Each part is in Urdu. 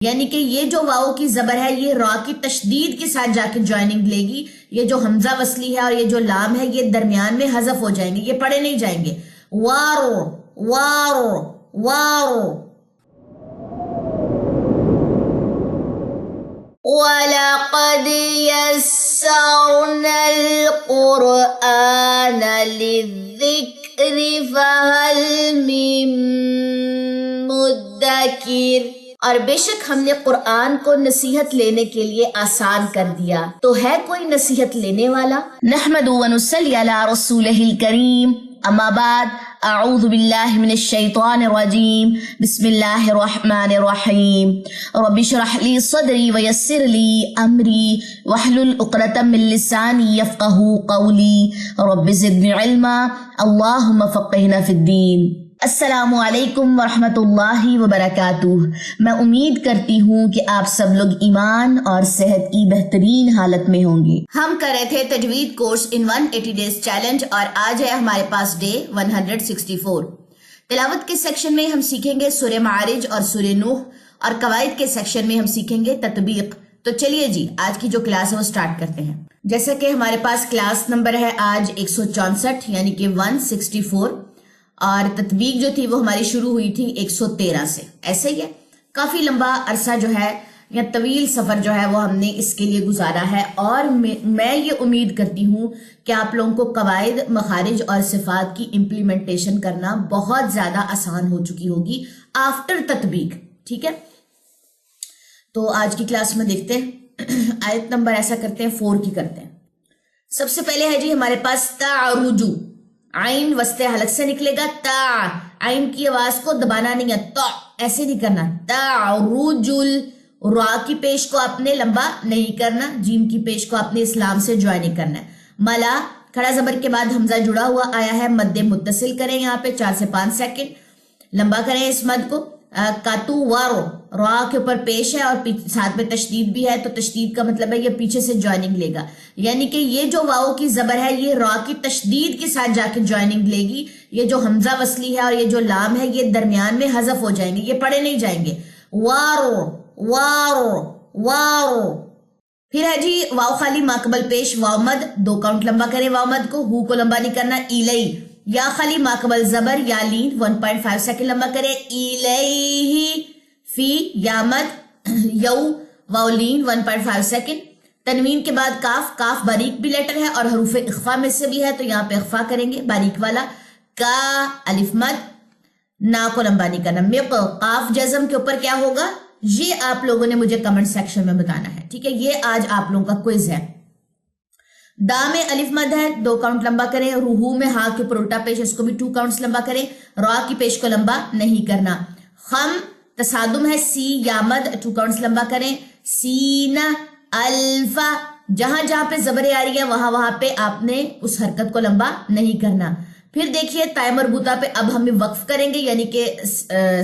یعنی کہ یہ جو واو کی زبر ہے یہ را کی تشدید کے ساتھ جا کے جوائننگ لے گی. یہ جو حمزہ وصلی ہے اور یہ جو لام ہے یہ درمیان میں حذف ہو جائیں گے, یہ پڑھے نہیں جائیں گے. وارو وارو وارو. وَلَقَدْ يَسَّرْنَا الْقُرْآنَ لِلذِّكْرِ فَهَلْ مِن مُدَّكِرٍ. اور بے شک ہم نے قرآن کو نصیحت لینے کے لیے آسان کر دیا, تو ہے کوئی نصیحت لینے والا. نحمد و نصلی علی رسولہ الکریم. اما بعد, اعوذ باللہ من الشیطان الرجیم. بسم اللہ الرحمن الرحیم. رب اشرح لی صدری ویسر لی امری واحلل عقدۃ من لسانی یفقہوا قولی. رب زدنی علما اللہم فقہنا فی الدین. السلام علیکم ورحمۃ اللہ وبرکاتہ. میں امید کرتی ہوں کہ آپ سب لوگ ایمان اور صحت کی بہترین حالت میں ہوں گے. ہم کر رہے تھے تجوید کورس ان 180 ڈیز چیلنج اور آج ہے ہمارے پاس ڈے 164. تلاوت کے سیکشن میں ہم سیکھیں گے سورہ معارج اور سورہ نوح, اور قواعد کے سیکشن میں ہم سیکھیں گے تطبیق. تو چلیے جی آج کی جو کلاس ہے وہ سٹارٹ کرتے ہیں. جیسا کہ ہمارے پاس کلاس نمبر ہے آج 164 یعنی کہ 164, اور تطبیق جو تھی وہ ہماری شروع ہوئی تھی 113 سے. ایسے ہی ہے, کافی لمبا عرصہ جو ہے یا طویل سفر جو ہے وہ ہم نے اس کے لیے گزارا ہے, اور میں یہ امید کرتی ہوں کہ آپ لوگوں کو قواعد, مخارج اور صفات کی امپلیمنٹیشن کرنا بہت زیادہ آسان ہو چکی ہوگی آفٹر تطبیق. ٹھیک ہے, تو آج کی کلاس میں دیکھتے ہیں. آیت نمبر ایسا کرتے ہیں 4 کی کرتے ہیں. سب سے پہلے ہے جی ہمارے پاس تعرجو. عین وسط حلق سے نکلے گا. تا, عین کی آواز کو دبانا نہیں ہے, تا ایسے نہیں کرنا. تعرجل, را کی پیش کو آپ نے لمبا نہیں کرنا, جیم کی پیش کو آپ نے اسلام سے جوائن کرنا ہے. ملا, کھڑا زبر کے بعد حمزہ جڑا ہوا آیا ہے, مد متصل کریں یہاں پہ 4 سے 5 سیکنڈ لمبا کریں اس مد کو. کاتو وارو, را کے اوپر پیش ہے اور ساتھ میں تشدید بھی ہے, تو تشدید کا مطلب ہے یہ پیچھے سے جوائننگ لے گا. یعنی کہ یہ جو واو کی زبر ہے یہ را کی تشدید کے ساتھ جا کے جوائننگ لے گی. یہ جو حمزہ وصلی ہے اور یہ جو لام ہے یہ درمیان میں حذف ہو جائیں گے, یہ پڑھے نہیں جائیں گے. وارو وارو وارو. پھر ہے جی واو خالی ماقبل پیش واو مد, 2 کاؤنٹ لمبا کریں واو مد کو, ہو کو لمبا نہیں کرنا. ایلئی, یا خالی ماقبل زبر یا لین 1.5 سیکنڈ لمبا کریں. ایلیہ, فی یا مد, یو واو لین 1.5 سیکنڈ. تنوین کے بعد کاف, کاف باریک بھی لیٹر ہے اور حروف اخفا میں سے بھی ہے, تو یہاں پہ اخفا کریں گے باریک والا. کا, الف مد, نا کو لمبا نہیں کرنا. مق, قاف جزم کے اوپر کیا ہوگا یہ آپ لوگوں نے مجھے کمنٹ سیکشن میں بتانا ہے. ٹھیک ہے, یہ آج آپ لوگوں کا کوئز ہے. دا میں الف مد ہے, 2 کاؤنٹ لمبا کریں. روحو میں ہا کے اوپر الٹا پیش, اس کو بھی 2 کاؤنٹس لمبا کریں. را کی پیش کو لمبا نہیں کرنا. خم تصادم ہے, سی یا مد, 2 کاؤنٹس لمبا کریں. سین الفا, جہاں جہاں پہ زبریں آ رہی ہیں وہاں وہاں پہ آپ نے اس حرکت کو لمبا نہیں کرنا. پھر دیکھیے تائے مربوطہ پہ اب ہم وقف کریں گے, یعنی کہ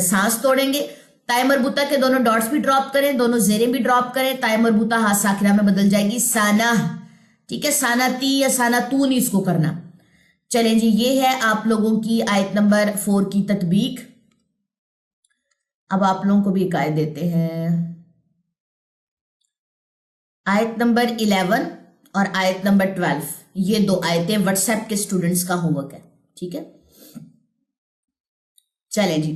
سانس توڑیں گے. تائے مربوطہ کے دونوں ڈاٹس بھی ڈراپ کریں, دونوں زیریں بھی ڈراپ کریں. تائے مربوطہ ہاتھ ساکنہ میں بدل جائے گی سانہ. ٹھیک ہے, ساناتی یا ساناتو نہیں اس کو کرنا. چلیں جی, یہ ہے آپ لوگوں کی آیت نمبر 4 کی تطبیق. اب آپ لوگوں کو بھی ایک آیت دیتے ہیں. آیت نمبر 11 اور آیت نمبر 12, یہ 2 آیتیں واٹس ایپ کے اسٹوڈنٹس کا ہوم ورک ہے. ٹھیک ہے, چلیں جی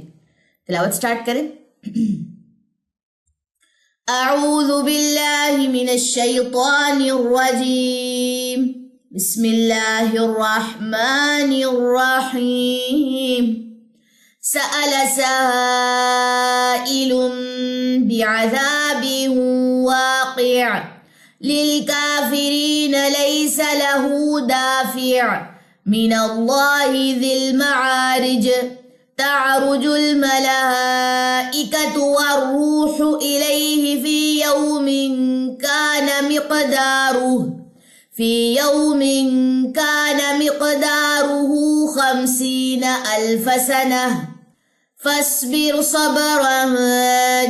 تلاوت سٹارٹ کریں. اعوذ باللہ من الشیطان الرجیم. بسم اللہ الرحمن الرحیم. سأل سائل بعذاب واقع للكافرين ليس له دافع من الله ذي المعارج. تعرج الملائكة والروح إليه في يوم كان مقداره 50,000 سنة فاصبر صبرا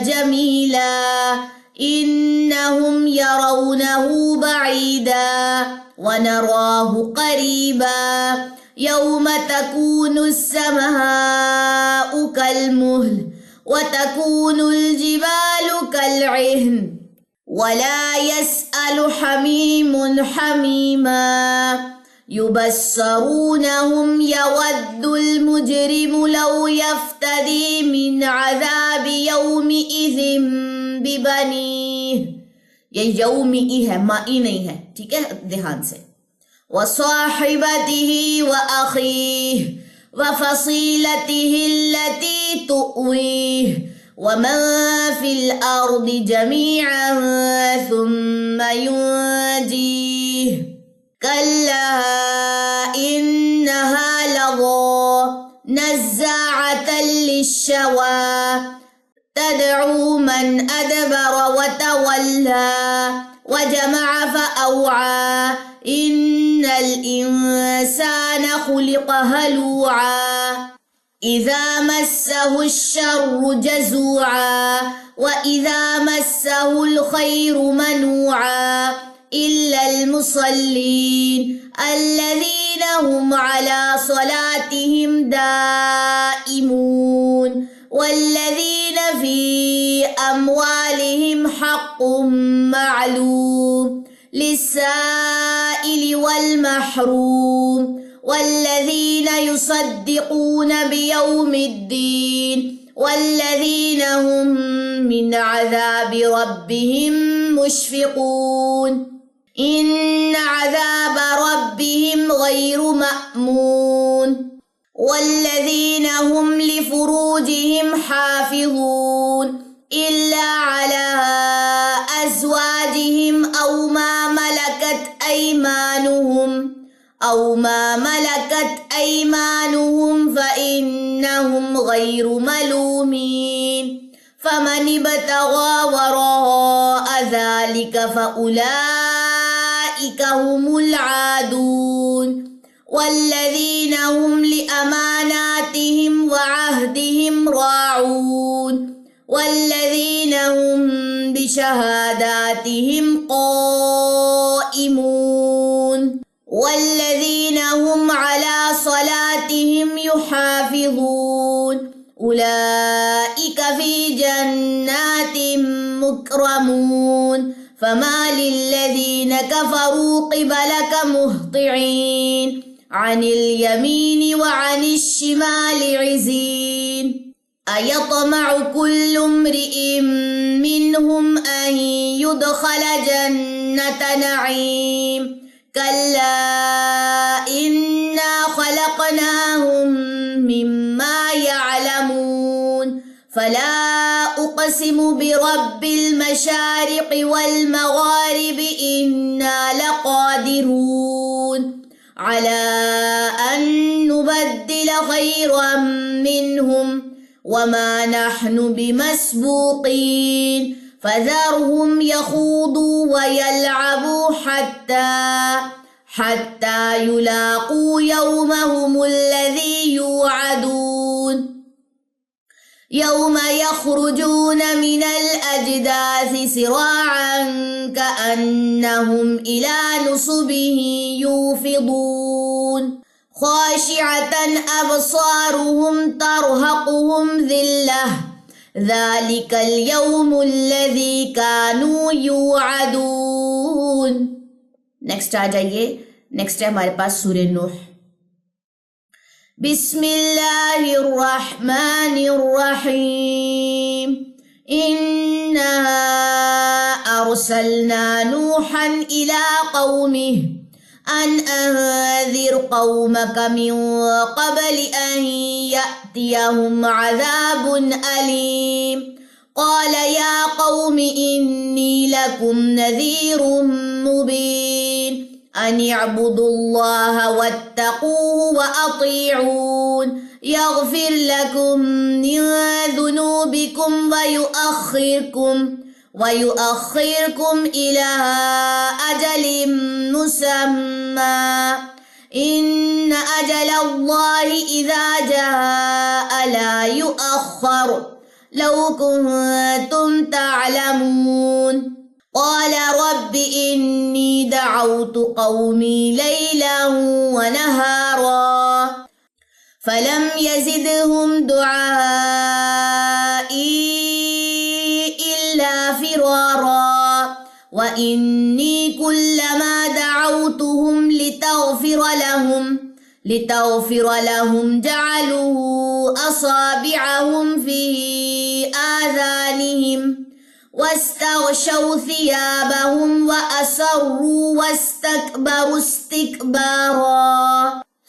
جميلا إنهم يرونه بعيدا ونراه قريبا يوم تكون السماء كالمهل وتكون الجبال كالعهن ولا يسأل حميم حميما يبصرونهم يود المجرم لو يفتدي من عذاب يومئذ ببنيه. یہ یومئی ہے، مائی نہیں ہے، ٹھیک ہے، دھیان سے. وصاحبته وأخيه وفصيلته التي تؤويه ومن في الأرض جميعا ثم ينجيه كلا إنها لظى نزاعة للشوى تدعو من أدبر وتولى وجمع فأوعى إن الإنسان خلق هلوعا إذا مسه الشر جزوعا وإذا مسه الخير منوعا إلا المصلين الذين هم على صلاتهم دائمون والذين في أموالهم حق معلوم للسائل والمحروم والذين يصدقون بيوم الدين والذين هم من عذاب ربهم مشفقون إن عذاب ربهم غير مأمون والذين هم لفروجهم حافظون إلا على أزواجهم أو ما ملكت أيمانهم فإنهم غير ملومين فمن ابتغى وراء ذلك فأولئك هم العادون والذين هم لأماناتهم وعهدهم راعون والذين هم بشهاداتهم قائمون والذين هم على صلاتهم يحافظون أولئك في جنات مكرمون فما للذين كفروا قبلك مهطعين عن اليمين وعن الشمال عزين أيطمع كل امرئ منهم أن يدخل جنة نعيم كلا إنا خلقناهم مما يعلمون فلا أقسم برب المشارق والمغارب إنا لقادرون على أن نبدل خيرا منهم وما نحن بمسبوقين فذرهم يخوضوا ويلعبوا حتى يلاقوا يومهم الذي يوعدون يوم يخرجون من الأجداث سراعا كأنهم إلى نصب يوفضون خاشعة أبصارهم ترهقهم ذلة ذلك اليوم الذي كانوا يوعدون. نیکسٹ آ جائیے، نیکسٹ ہے ہمارے پاس سورہ نوح. بسم اللہ الرحمن الرحیم. اِنَّا أَرْسَلْنَا نُوحًا إِلَىٰ قَوْمِهِ أَنْ أَنذِرْ قَوْمَكَ مِنْ قَبْلِ أَنْ يَأْتِيَهُمْ عَذَابٌ أَلِيمٌ. قال يا قوم إني لكم نذير مبين أن اعبدوا الله واتقوه وأطيعون يغفر لكم من ذنوبكم ويؤخركم إلى أجل مسمى إن أجل الله إذا جاء لا يؤخر لو كنتم تعلمون. قال رب إني دعوت قومي ليلا ونهارا فلم يزدهم دعائي فرارا وإني كلما دعوتهم لتغفر لهم جعلوا أصابعهم في آذانهم واستغشوا ثيابهم وأصروا واستكبروا استكبارا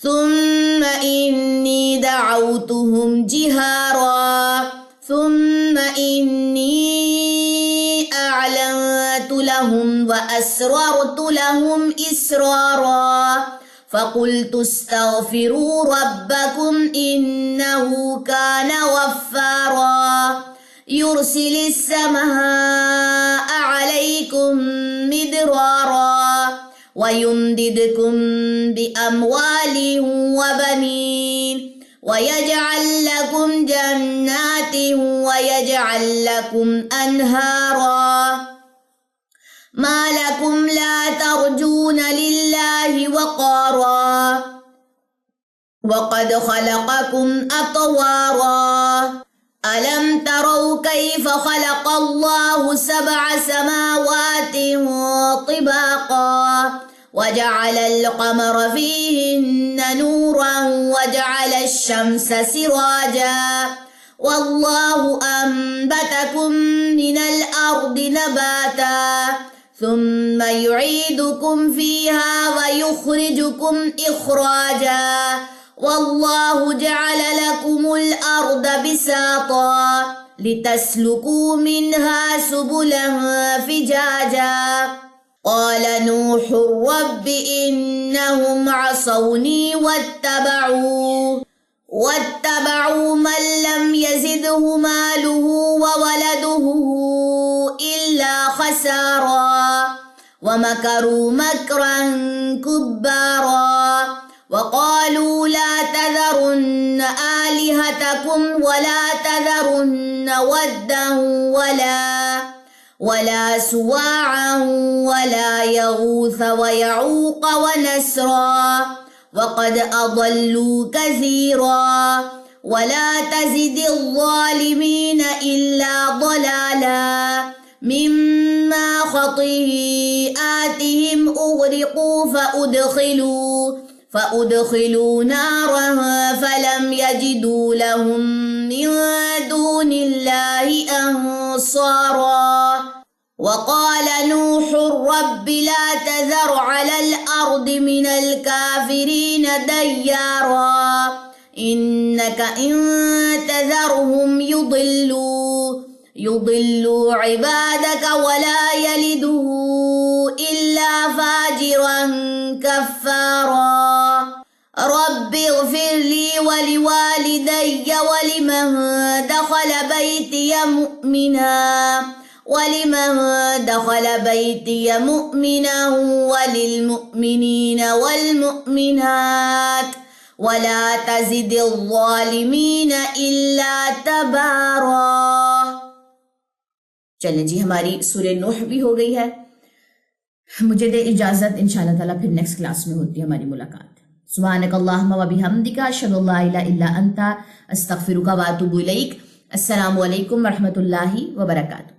ثم إني دعوتهم جهارا ثم إني أعلنت لهم وأسررت لهم إسرارا فقلت استغفروا ربكم إنه كان غفارا يرسل السماء عليكم مدرارا ويمددكم بأموال وبنين ويجعل لكم جنات ويجعل لكم أنهارا ما لكم لا ترجون لله وقارا وقد خلقكم أطوارا ألم تروا كيف خلق الله 7 سماوات طباقا وجعل القمر فيهن نورا وجعل الشمس سراجا والله أنبتكم من الأرض نباتا ثم يعيدكم فيها ويخرجكم إخراجا والله جعل لكم الأرض بساطا لتسلكوا منها سبلا فجاجا قال نوح رب إنهم عصوني واتبعوا من لم يزده ماله وولده إلا خسارا ومكروا مكرا كبارا وقالوا لا تذرن آلهتكم ولا تذرن ودا ولا سواعا ولا يغوث ويعوق ونسرا وقد أضلوا كثيرا ولا تزد الظالمين إلا ضلالا مما خطيئاتهم أغرقوا فأدخلوا نارا فلم يجدوا لهم من دون الله أنصارا وقال نوح رب لا تذر على الأرض من الكافرين ديارا إنك إن تذرهم يضلوا عبادك ولا يلدوا إلا فاجرا كفارا رب اغفر لي ولوالدي ولمن دخل بيتي مؤمنا وللمؤمنين والمؤمنات ولا تزد الظالمین الا تبارا۔ چلیں جی، ہماری سورہ نوح بھی ہو گئی ہے۔ مجھے دے اجازت، انشاءاللہ تعالیٰ پھر نیکسٹ کلاس میں ہوتی ہے ہماری ملاقات۔ سبحانک اللہم و بحمدک، اشہد ان لا الہ الا انت، استغفرک و اتوب الیک۔ السلام علیکم ورحمۃ اللہ وبرکاتہ۔